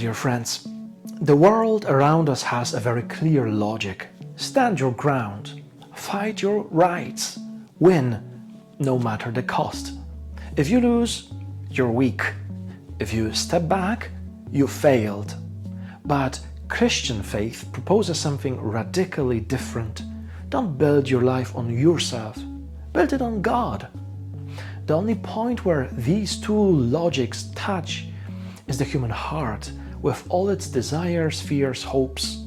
dear friends, the world around us has a very clear logic. Stand your ground, fight your rights, win no matter the cost. If you lose, you're weak. If you step back, you failed. But Christian faith proposes something radically different. Don't build your life on yourself, build it on God. The only point where these two logics touch is the human heart with all its desires, fears, hopes.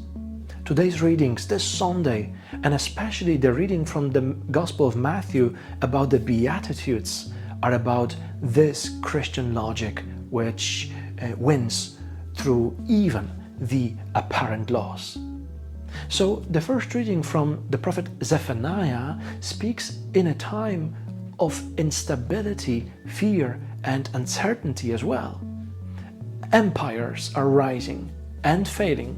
Today's readings, this Sunday, and especially the reading from the Gospel of Matthew about the Beatitudes, are about this Christian logic which wins through even the apparent loss. So the first reading from the prophet Zephaniah speaks in a time of instability, fear, and uncertainty as well. Empires are rising and failing.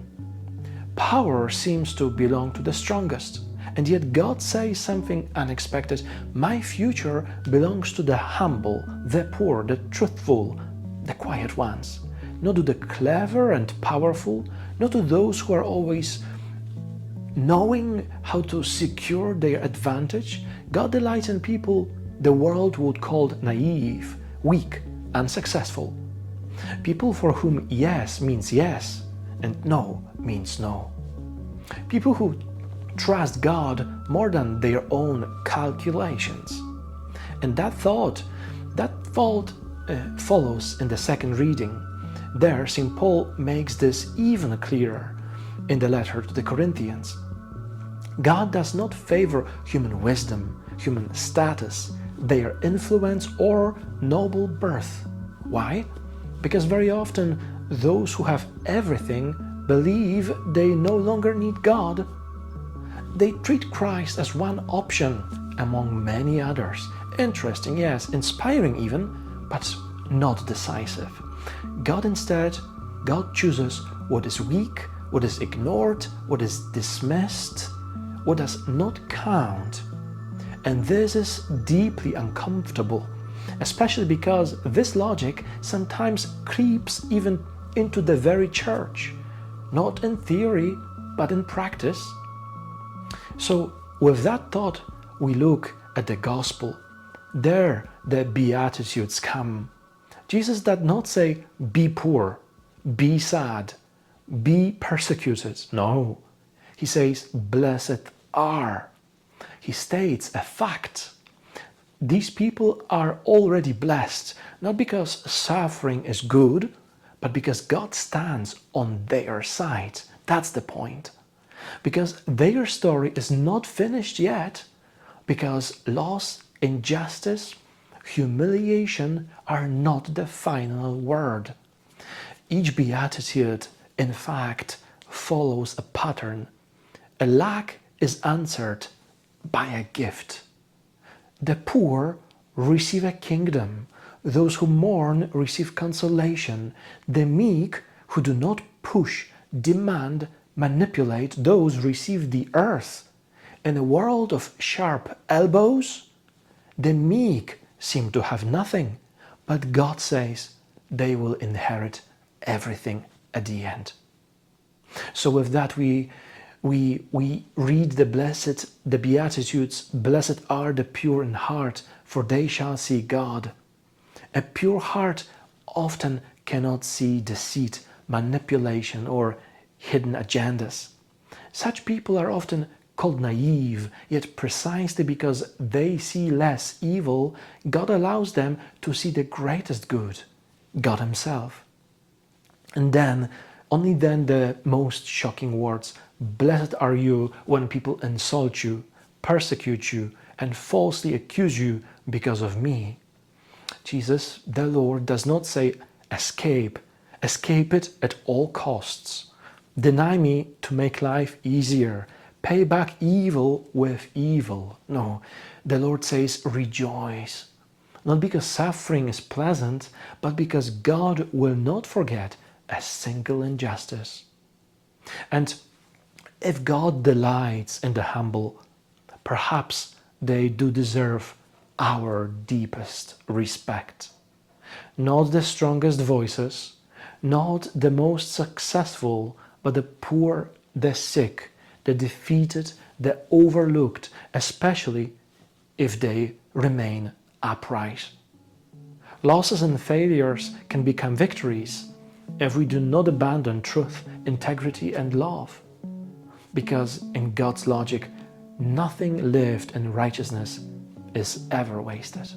Power seems to belong to the strongest, and yet God says something unexpected. My future belongs to the humble, the poor, the truthful, the quiet ones. Not to the clever and powerful, not to those who are always knowing how to secure their advantage. God delights in people the world would call naive, weak, unsuccessful. People for whom yes means yes and no means no. People who trust God more than their own calculations. And that thought follows in the second reading. There, St. Paul makes this even clearer in the letter to the Corinthians. God does not favor human wisdom, human status, their influence, or noble birth. Why? Because very often those who have everything believe they no longer need God. They treat Christ as one option among many others. Interesting, yes, inspiring even, but not decisive. God chooses what is weak, what is ignored, what is dismissed, what does not count. And this is deeply uncomfortable, especially because this logic sometimes creeps even into the very church, not in theory, but in practice. So with that thought, we look at the gospel. There the Beatitudes come. Jesus did not say, be poor, be sad, be persecuted. No, he says, blessed are. He states a fact. These people are already blessed, not because suffering is good, but because God stands on their side. That's the point. Because their story is not finished yet, because loss, injustice, humiliation are not the final word. Each beatitude, in fact, follows a pattern. A lack is answered by a gift. The poor receive a kingdom. Those who mourn receive consolation. The meek, who do not push, demand, manipulate, those receive the earth. In a world of sharp elbows, the meek seem to have nothing, but God says they will inherit everything at the end. So with that we read the Beatitudes. Blessed are the pure in heart, for they shall see God. A pure heart often cannot see deceit, manipulation, or hidden agendas. Such people are often called naive, yet precisely because they see less evil, God allows them to see the greatest good, God Himself. And then, only then, the most shocking words, blessed are you when people insult you, persecute you, and falsely accuse you because of me. Jesus, the Lord, does not say, escape it at all costs. Deny me to make life easier. Pay back evil with evil. No, the Lord says, rejoice. Not because suffering is pleasant, but because God will not forget a single injustice. And if God delights in the humble, perhaps they do deserve our deepest respect. Not the strongest voices, Not the most successful, but the poor, the sick, the defeated, the overlooked, especially if they remain upright. Losses and failures can become victories if we do not abandon truth, integrity, and love. Because in God's logic, nothing lived in righteousness is ever wasted.